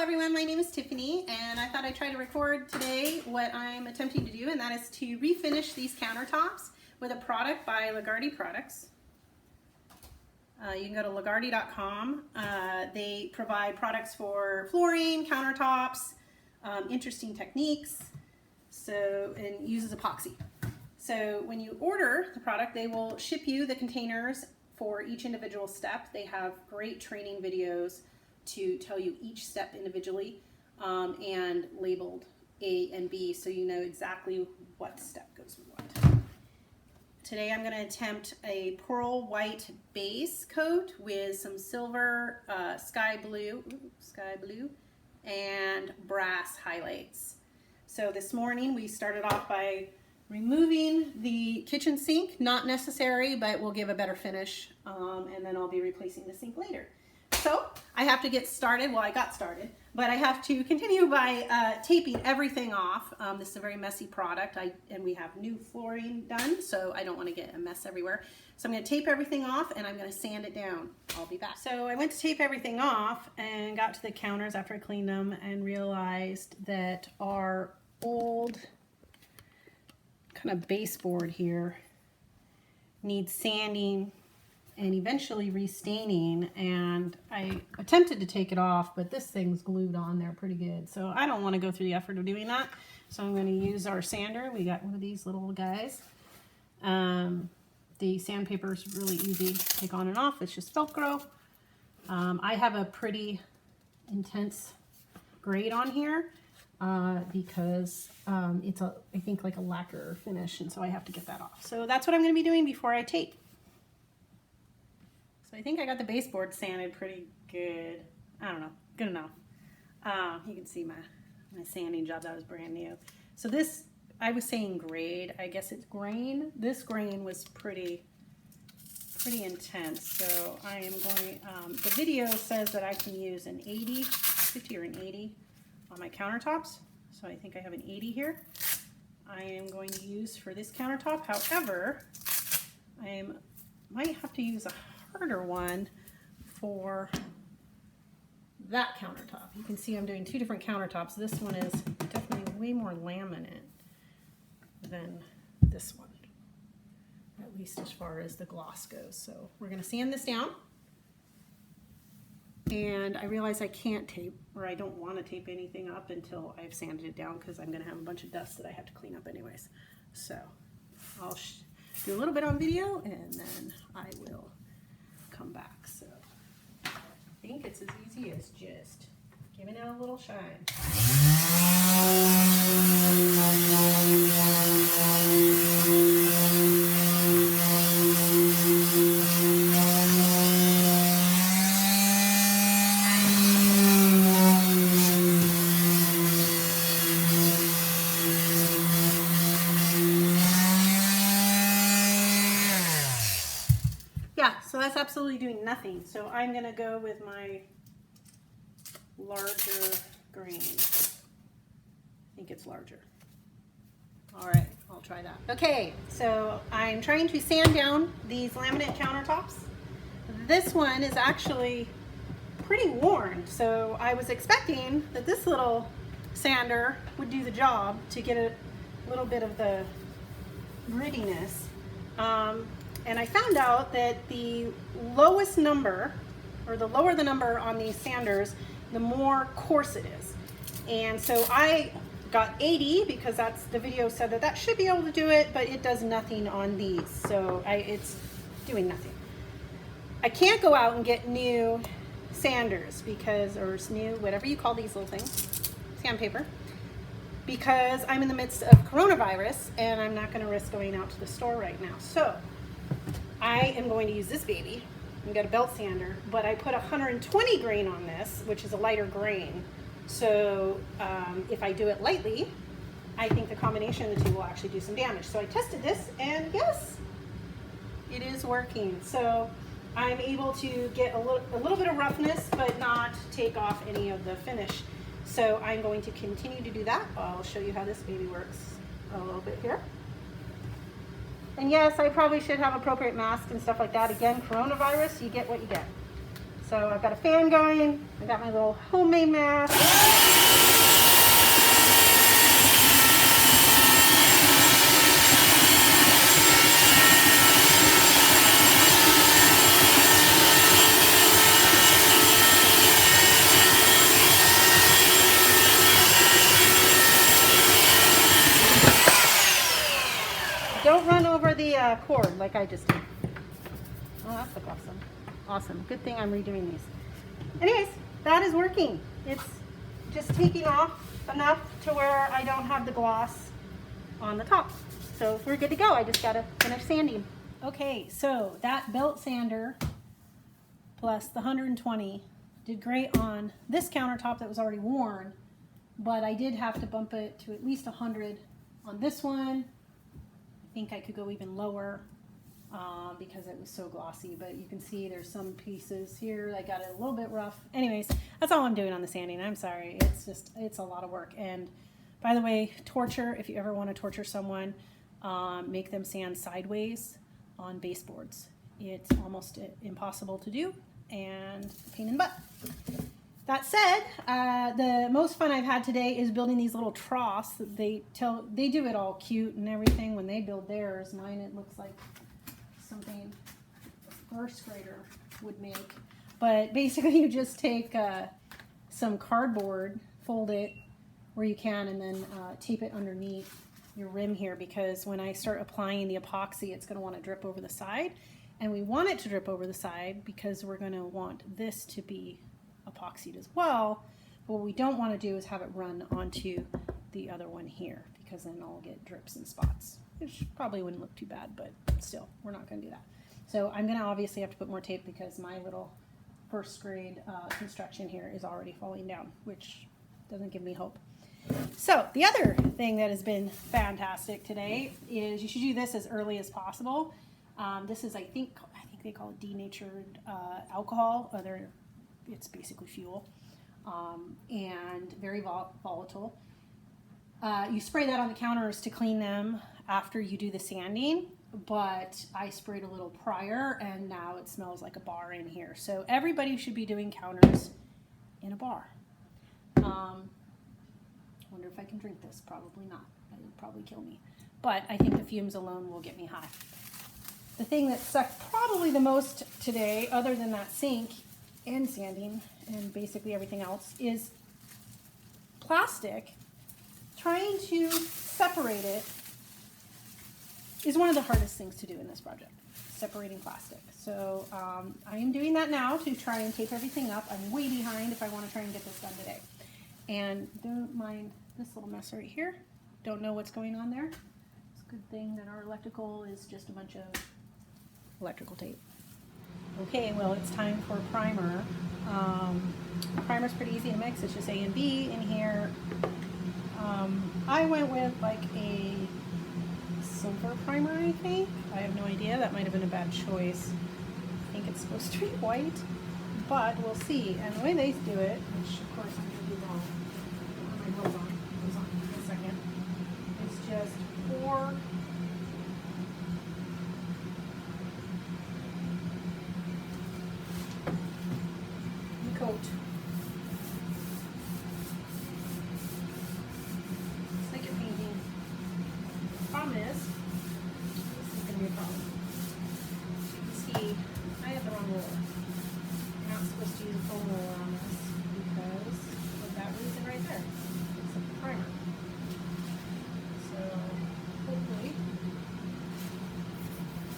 everyone, my name is Tiffany and I thought I'd try to record today what I'm attempting to do, and that is to refinish these countertops with a product by Leggari products. You can go to Leggari.com. They provide products for flooring, countertops, interesting techniques, and uses epoxy. So when you order the product, they will ship you the containers for each individual step. They have great training videos to tell you each step individually and labeled A and B, so you know exactly what step goes with what. Today I'm going to attempt a pearl white base coat with some silver, sky blue, and brass highlights. So this morning we started off by removing the kitchen sink, not necessary, but will give a better finish, and then I'll be replacing the sink later. So I have to get started. Well, I got started, but I have to continue by taping everything off. This is a very messy product, and we have new flooring done, so I don't want to get a mess everywhere. So I'm going to tape everything off and I'm going to sand it down. I'll be back. So I went to tape everything off and got to the counters after I cleaned them and realized that our old kind of baseboard here needs sanding and eventually restaining, and I attempted to take it off, but this thing's glued on there pretty good, so I don't want to go through the effort of doing that. So I'm going to use our sander. We got one of these little guys. The sandpaper is really easy to take on and off. It's just Velcro. I have a pretty intense grade on here because it's I think like a lacquer finish, and so I have to get that off. So that's what I'm going to be doing before I tape. So I think I got the baseboard sanded pretty good. I don't know, good enough. You can see my sanding job, that was brand new. So this, I was saying grade, I guess it's grain. This grain was pretty intense. So I am going, the video says that I can use an 80, 50 or an 80 on my countertops. So I think I have an 80 here. I am going to use for this countertop. However, might have to use a harder one for that countertop. You can see I'm doing two different countertops. This one is definitely way more laminate than this one, at least as far as the gloss goes. So we're going to sand this down, and I realize I can't tape, or I don't want to tape anything up until I've sanded it down, because I'm going to have a bunch of dust that I have to clean up anyways. So I'll do a little bit on video and then I will come back. So I think it's as easy as just giving it a little shine. Yeah, so that's absolutely doing nothing. So I'm going to go with my larger grain. I think it's larger. All right, I'll try that. Okay, so I'm trying to sand down these laminate countertops. This one is actually pretty worn, so I was expecting that this little sander would do the job to get a little bit of the grittiness. And I found out that the lowest number, or the lower the number on these sanders, the more coarse it is. And so I got 80 because the video said that should be able to do it, but it does nothing on these. So it's doing nothing. I can't go out and get new sanders or new, whatever you call these little things, sandpaper, because I'm in the midst of coronavirus and I'm not going to risk going out to the store right now. So I am going to use this baby and get a belt sander, but I put 120 grain on this, which is a lighter grain. So if I do it lightly, I think the combination of the two will actually do some damage. So I tested this, and yes, it is working. So I'm able to get a little bit of roughness, but not take off any of the finish. So I'm going to continue to do that. I'll show you how this baby works a little bit here. And yes, I probably should have appropriate masks and stuff like that. Again, coronavirus, you get what you get. So I've got a fan going, I got my little homemade mask. Don't run over the cord like I just did. Oh, that's awesome. Awesome. Good thing I'm redoing these. Anyways, that is working. It's just taking off enough to where I don't have the gloss on the top. So we're good to go. I just got to finish sanding. Okay, so that belt sander plus the 120 did great on this countertop that was already worn, but I did have to bump it to at least 100 on this one. I think I could go even lower because it was so glossy, but you can see there's some pieces here that got it a little bit rough. Anyways, that's all I'm doing on the sanding. I'm sorry. It's a lot of work. And by the way, torture, if you ever want to torture someone, make them sand sideways on baseboards. It's almost impossible to do and a pain in the butt. That said, the most fun I've had today is building these little troughs. They do it all cute and everything when they build theirs. Mine, it looks like something a first grader would make. But basically you just take some cardboard, fold it where you can, and then tape it underneath your rim here, because when I start applying the epoxy, it's going to want to drip over the side. And we want it to drip over the side because we're going to want this to be epoxied as well. But what we don't want to do is have it run onto the other one here, because then I'll get drips and spots, which probably wouldn't look too bad, but still, we're not going to do that. So I'm going to obviously have to put more tape because my little first grade construction here is already falling down, which doesn't give me hope. So the other thing that has been fantastic today is you should do this as early as possible. This is, I think they call it denatured alcohol. It's basically fuel, and very volatile. You spray that on the counters to clean them after you do the sanding, but I sprayed a little prior and now it smells like a bar in here. So everybody should be doing counters in a bar. Wonder if I can drink this. Probably not. It would probably kill me. But I think the fumes alone will get me high. The thing that sucked probably the most today, other than that sink and sanding and basically everything else, is plastic. Trying to separate it is one of the hardest things to do in this project, separating plastic. So I am doing that now to try and tape everything up. I'm way behind if I want to try and get this done today. And don't mind this little mess right here. Don't know what's going on there. It's a good thing that our electrical is just a bunch of electrical tape. Okay, well, it's time for primer. Primer's pretty easy to mix. It's just A and B in here. I went with like a silver primer, I think. I have no idea. That might have been a bad choice. I think it's supposed to be white, but we'll see. And the way they do it, which of course I'm going to do wrong. Hold on a second. It's just pour the coat. It's like a painting. Problem is, this is going to be a problem. You can see, I have the wrong roller. I'm not supposed to use a foam roller on this because of that reason right there. It's a primer. So hopefully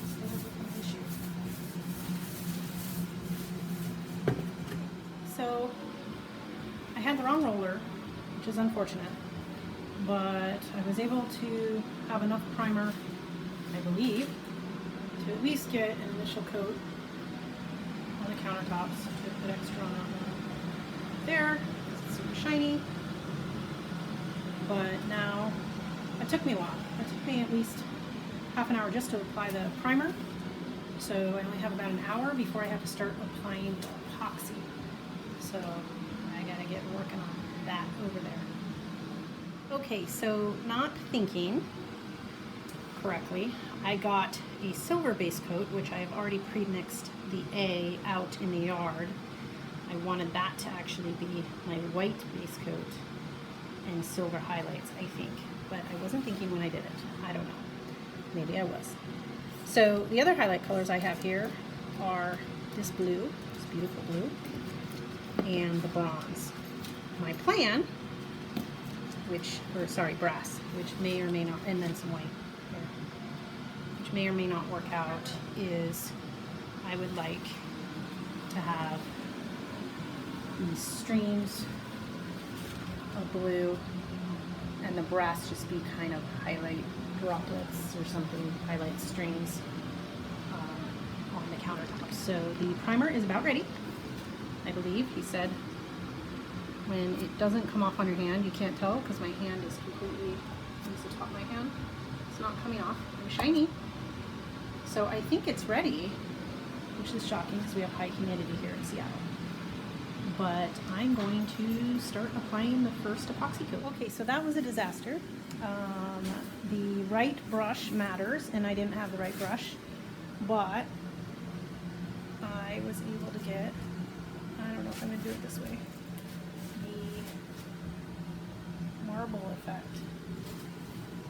this doesn't become an issue. So I had the wrong roller, which is unfortunate, but I was able to have enough primer, I believe, to at least get an initial coat on the countertops to put extra on that one there. It's super shiny. But now, it took me a while. It took me at least half an hour just to apply the primer. So I only have about an hour before I have to start applying the epoxy. So I gotta get working on that over there. Okay, so not thinking correctly, I got a silver base coat, which I have already pre-mixed the A out in the yard. I wanted that to actually be my white base coat and silver highlights, I think. But I wasn't thinking when I did it. I don't know. Maybe I was. So the other highlight colors I have here are this blue, this beautiful blue, and the bronze. My plan, brass, which may or may not, and then some white here, which may or may not work out, is I would like to have these streams of blue and the brass just be kind of highlight droplets or something, highlight streams on the countertop. So the primer is about ready, I believe. He said when it doesn't come off on your hand, you can't tell because my hand is completely, use the top of my hand, it's not coming off. I'm shiny. So I think it's ready, which is shocking because we have high humidity here in Seattle. But I'm going to start applying the first epoxy coat. Okay, so that was a disaster. The right brush matters, and I didn't have the right brush, but I was able to get, I don't know if I'm going to do it this way, the marble effect.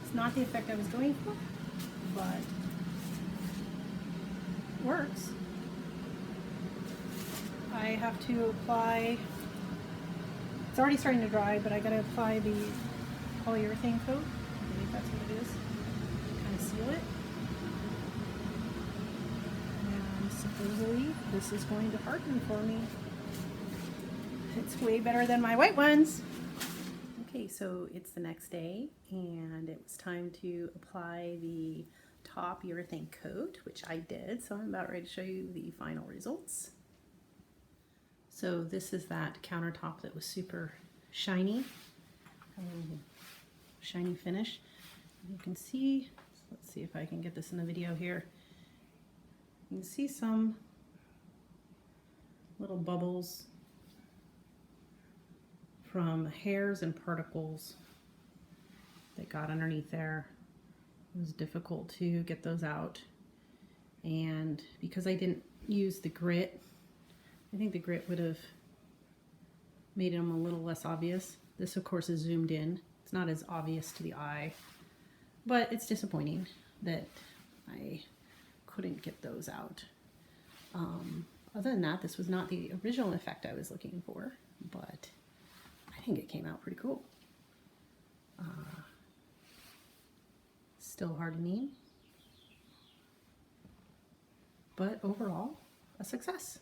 It's not the effect I was going for, but it works. I have to apply, it's already starting to dry, but I got to apply the polyurethane coat. I believe that's what it is. Kind of seal it. And supposedly this is going to harden for me. It's way better than my white ones. Okay, so it's the next day and it was time to apply the top urethane coat, which I did. So I'm about ready to show you the final results. So this is that countertop that was super shiny, shiny finish. You can see, let's see if I can get this in the video here. You can see some little bubbles from hairs and particles that got underneath there. It was difficult to get those out. And because I didn't use the grit, I think the grit would have made them a little less obvious. This, of course, is zoomed in. It's not as obvious to the eye, but it's disappointing that I couldn't get those out. Other than that, this was not the original effect I was looking for, but I think it came out pretty cool. Still hardening, but overall, a success.